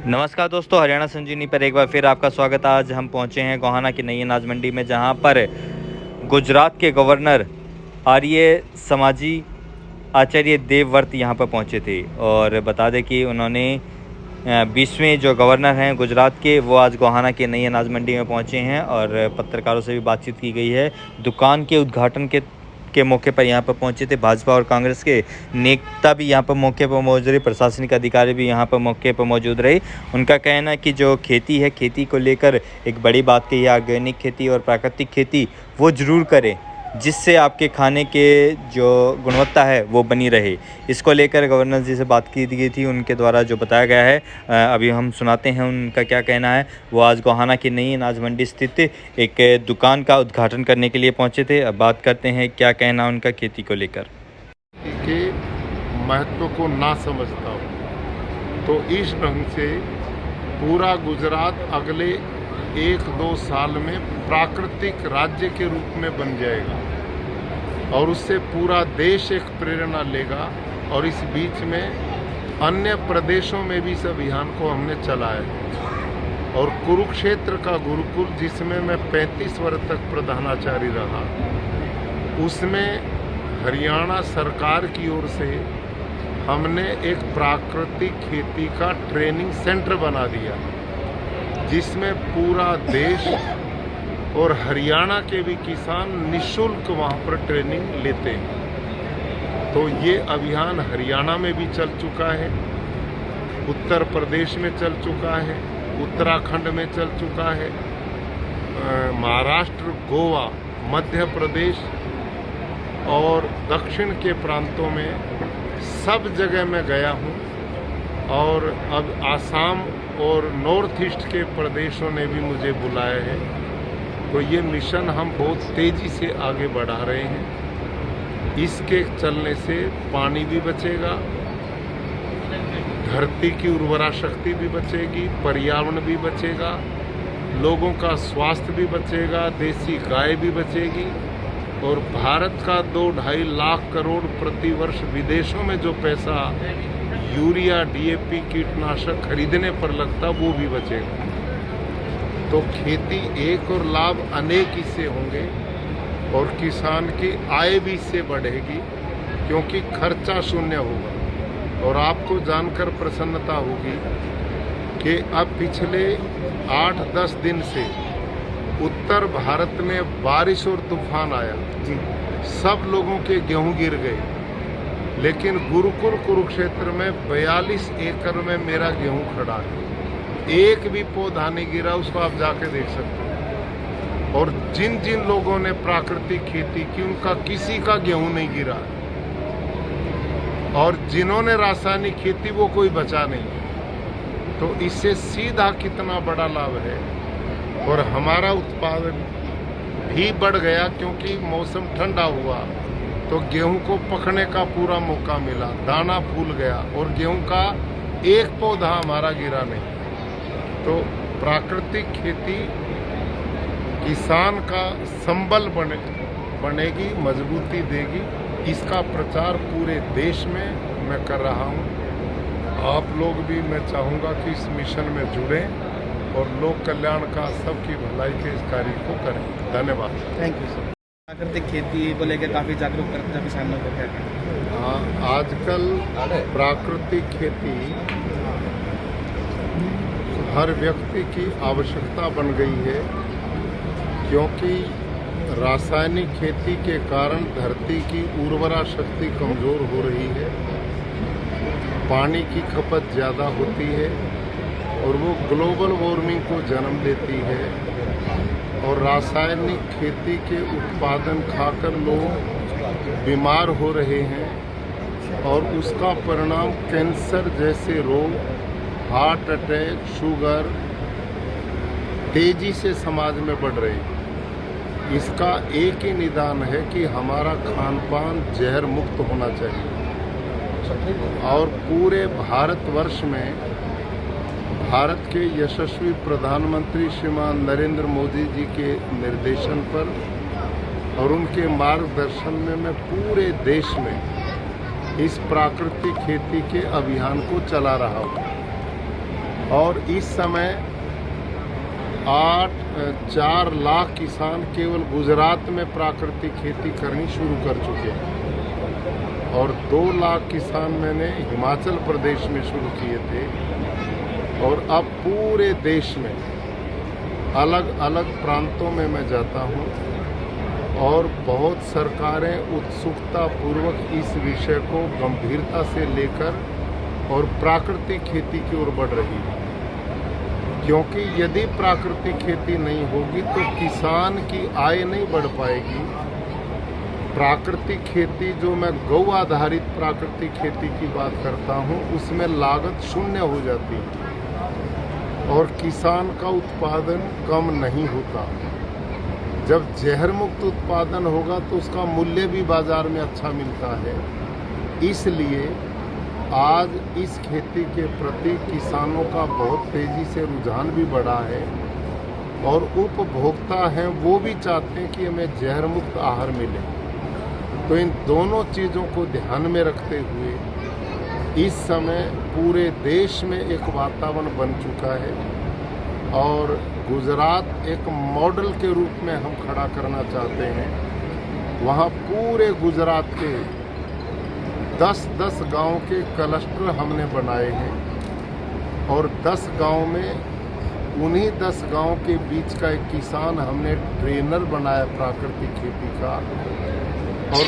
नमस्कार दोस्तों, हरियाणा संजीवनी पर एक बार फिर आपका स्वागत। आज हम पहुंचे हैं गोहाना की नई अनाज मंडी में, जहां पर गुजरात के गवर्नर आर्य समाजी आचार्य देवव्रत यहां पर पहुंचे थे। और बता दें कि उन्होंने 20वें जो गवर्नर हैं गुजरात के, वो आज गोहाना के नई अनाज मंडी में पहुंचे हैं और पत्रकारों से भी बातचीत की गई है। दुकान के उद्घाटन के मौके पर यहाँ पर पहुंचे थे भाजपा और कांग्रेस के नेता भी यहाँ पर मौके पर मौजूद रहे, प्रशासनिक अधिकारी भी यहाँ पर मौके पर मौजूद रहे। उनका कहना है कि जो खेती है, खेती को लेकर एक बड़ी बात कही है, ऑर्गेनिक खेती और प्राकृतिक खेती वो ज़रूर करें, जिससे आपके खाने के जो गुणवत्ता है वो बनी रहे। इसको लेकर गवर्नर जी से बात की गई थी, उनके द्वारा जो बताया गया है अभी हम सुनाते हैं उनका क्या कहना है। वो आज गोहाना की नई अनाज मंडी स्थित एक दुकान का उद्घाटन करने के लिए पहुंचे थे। अब बात करते हैं क्या कहना उनका खेती को लेकर। के महत्व को ना समझता हूँ तो इस ढंग से पूरा गुजरात अगले 1-2 साल में प्राकृतिक राज्य के रूप में बन जाएगा और उससे पूरा देश एक प्रेरणा लेगा। और इस बीच में अन्य प्रदेशों में भी इस अभियान को हमने चलाया। और कुरुक्षेत्र का गुरुकुल, जिसमें मैं 35 वर्ष तक प्रधानाचार्य रहा, उसमें हरियाणा सरकार की ओर से हमने एक प्राकृतिक खेती का ट्रेनिंग सेंटर बना दिया, जिसमें पूरा देश और हरियाणा के भी किसान निःशुल्क वहाँ पर ट्रेनिंग लेते हैं। तो ये अभियान हरियाणा में भी चल चुका है, उत्तर प्रदेश में चल चुका है, उत्तराखंड में चल चुका है, महाराष्ट्र, गोवा, मध्य प्रदेश और दक्षिण के प्रांतों में सब जगह मैं गया हूँ। और अब आसाम और नॉर्थ ईस्ट के प्रदेशों ने भी मुझे बुलाया है। तो ये मिशन हम बहुत तेज़ी से आगे बढ़ा रहे हैं। इसके चलने से पानी भी बचेगा, धरती की उर्वरा शक्ति भी बचेगी, पर्यावरण भी बचेगा, लोगों का स्वास्थ्य भी बचेगा, देसी गाय भी बचेगी। और भारत का 2-2.5 लाख करोड़ प्रति वर्ष विदेशों में जो पैसा यूरिया, डीएपी, कीटनाशक खरीदने पर लगता, वो भी बचेगा। तो खेती एक और लाभ अनेक इससे होंगे और किसान की आय भी इससे बढ़ेगी, क्योंकि खर्चा शून्य होगा। और आपको जानकर प्रसन्नता होगी कि अब पिछले 8-10 दिन से उत्तर भारत में बारिश और तूफान आया जी, सब लोगों के गेहूं गिर गए। लेकिन गुरुकुल कुरुक्षेत्र में 42 एकड़ में मेरा गेहूं खड़ा है, एक भी पौधा नहीं गिरा, उसको आप जाके देख सकते हैं। और जिन जिन लोगों ने प्राकृतिक खेती की, उनका किसी का गेहूं नहीं गिरा। और जिन्होंने रासायनिक खेती, वो कोई बचा नहीं। तो इससे सीधा कितना बड़ा लाभ है। और हमारा उत्पादन भी बढ़ गया, क्योंकि मौसम ठंडा हुआ तो गेहूं को पकने का पूरा मौका मिला, दाना फूल गया और गेहूं का एक पौधा हमारा गिरा नहीं। तो प्राकृतिक खेती किसान का संबल बनेगी, मजबूती देगी। इसका प्रचार पूरे देश में मैं कर रहा हूं। आप लोग भी, मैं चाहूँगा कि इस मिशन में जुड़ें और लोक कल्याण का, सबकी भलाई के इस कार्य को करें। धन्यवाद। Thank you sir. प्राकृतिक खेती को लेकर काफ़ी जागरूक करते हैं किसानों को। क्या हाँ, आजकल प्राकृतिक खेती हर व्यक्ति की आवश्यकता बन गई है, क्योंकि रासायनिक खेती के कारण धरती की उर्वरा शक्ति कमज़ोर हो रही है, पानी की खपत ज़्यादा होती है और वो ग्लोबल वार्मिंग को जन्म देती है। और रासायनिक खेती के उत्पादन खाकर लोग बीमार हो रहे हैं और उसका परिणाम कैंसर जैसे रोग, हार्ट अटैक, शुगर तेजी से समाज में बढ़ रही है। इसका एक ही निदान है कि हमारा खान पान जहर मुक्त होना चाहिए। और पूरे भारतवर्ष में भारत के यशस्वी प्रधानमंत्री श्रीमान नरेंद्र मोदी जी के निर्देशन पर और उनके मार्गदर्शन में मैं पूरे देश में इस प्राकृतिक खेती के अभियान को चला रहा हूँ। और इस समय 4 लाख किसान केवल गुजरात में प्राकृतिक खेती करनी शुरू कर चुके हैं और 2 लाख किसान मैंने हिमाचल प्रदेश में शुरू किए थे और अब पूरे देश में अलग अलग प्रांतों में मैं जाता हूँ और बहुत सरकारें उत्सुकता पूर्वक इस विषय को गंभीरता से लेकर और प्राकृतिक खेती की ओर बढ़ रही है, क्योंकि यदि प्राकृतिक खेती नहीं होगी तो किसान की आय नहीं बढ़ पाएगी। प्राकृतिक खेती, जो मैं गौ आधारित प्राकृतिक खेती की बात करता हूँ, उसमें लागत शून्य हो जाती है और किसान का उत्पादन कम नहीं होता। जब जहर मुक्त उत्पादन होगा तो उसका मूल्य भी बाजार में अच्छा मिलता है। इसलिए आज इस खेती के प्रति किसानों का बहुत तेज़ी से रुझान भी बढ़ा है और उपभोक्ता हैं वो भी चाहते हैं कि हमें जहर मुक्त आहार मिले। तो इन दोनों चीज़ों को ध्यान में रखते हुए इस समय पूरे देश में एक वातावरण बन चुका है और गुजरात एक मॉडल के रूप में हम खड़ा करना चाहते हैं। वहाँ पूरे गुजरात के 10-10 गांव के क्लस्टर हमने बनाए हैं और 10 गांव में उन्हीं 10 गांव के बीच का एक किसान हमने ट्रेनर बनाया प्राकृतिक खेती का और